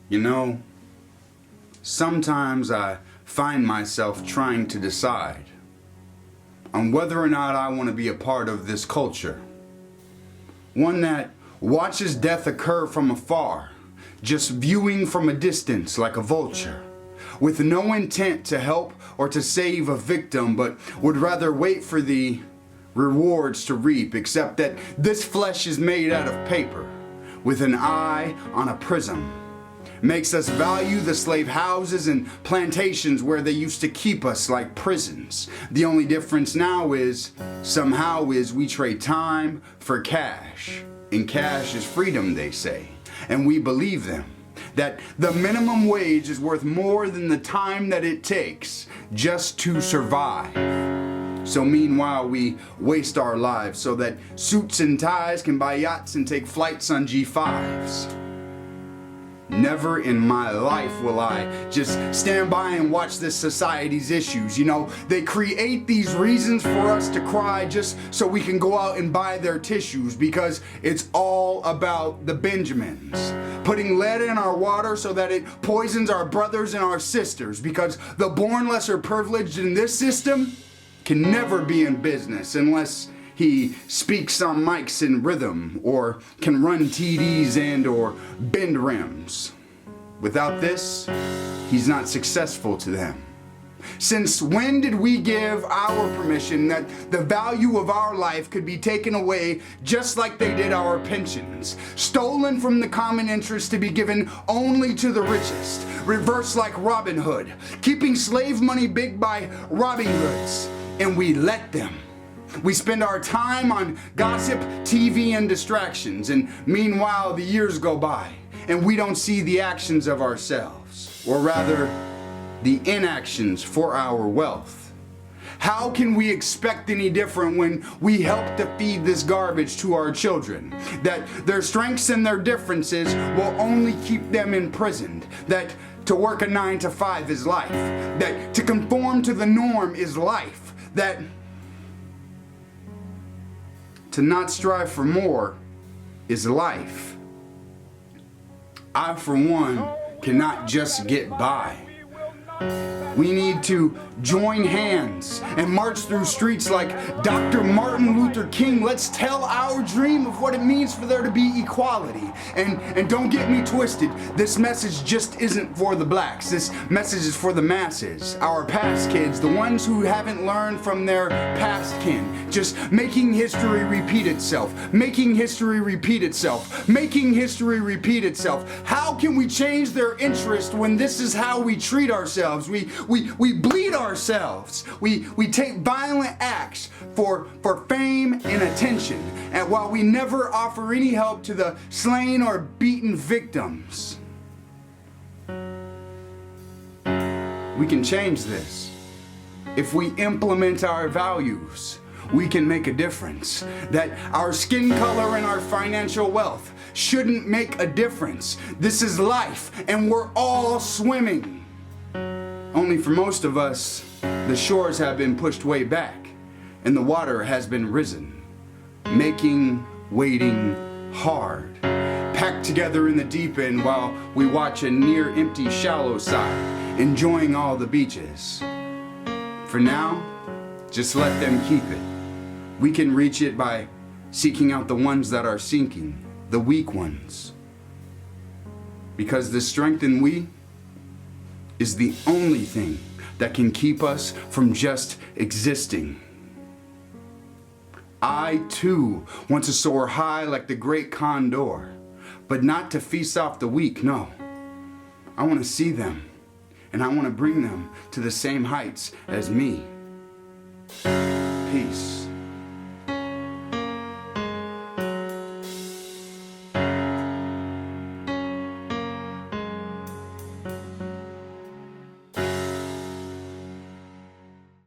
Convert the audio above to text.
You know, sometimes I find myself trying to decide on whether or not I want to be a part of this culture. One that watches death occur from afar, just viewing from a distance like a vulture, with no intent to help or to save a victim, but would rather wait for the rewards to reap, except that this flesh is made out of paper, with an eye on a prism. Makes us value the slave houses and plantations where they used to keep us like prisons. The only difference now is, somehow, we trade time for cash. And cash is freedom, they say. And we believe them. That the minimum wage is worth more than the time that it takes just to survive. So meanwhile, we waste our lives so that suits and ties can buy yachts and take flights on G5s. Never in my life will I just stand by and watch this society's issues. You know, they create these reasons for us to cry just so we can go out and buy their tissues, because it's all about the Benjamins. Putting lead in our water so that it poisons our brothers and our sisters, because the born lesser privileged in this system can never be in business unless he speaks on mics in rhythm, or can run TDs and or bend rims. Without this, he's not successful to them. Since when did we give our permission that the value of our life could be taken away just like they did our pensions? Stolen from the common interest to be given only to the richest. Reversed like Robin Hood, keeping slave money big by robbing hoods. And we let them. We spend our time on gossip, TV, and distractions, and meanwhile the years go by, and we don't see the actions of ourselves, or rather, the inactions for our wealth. How can we expect any different when we help to feed this garbage to our children? That their strengths and their differences will only keep them imprisoned. That to work a 9 to 5 is life. That to conform to the norm is life. That to not strive for more is life. I, for one, cannot just get by. We need to join hands and march through streets like Dr. Martin Luther King. Let's tell our dream of what it means for there to be equality. And don't get me twisted, this message just isn't for the blacks. This message is for the masses, our past kids, the ones who haven't learned from their past kin. Just making history repeat itself, making history repeat itself, making history repeat itself. How can we change their interest when this is how we treat ourselves? We bleed ourselves. We take violent acts for fame and attention, and while we never offer any help to the slain or beaten victims. We can change this. If we implement our values, we can make a difference. That our skin color and our financial wealth shouldn't make a difference. This is life, and we're all swimming. Only for most of us, the shores have been pushed way back, and the water has been risen, making waiting hard. Packed together in the deep end while we watch a near empty shallow side, enjoying all the beaches. For now, just let them keep it. We can reach it by seeking out the ones that are sinking, the weak ones. Because the strength in we is the only thing that can keep us from just existing. I too want to soar high like the great Condor, but not to feast off the weak, no. I want to see them, and I want to bring them to the same heights as me. Peace.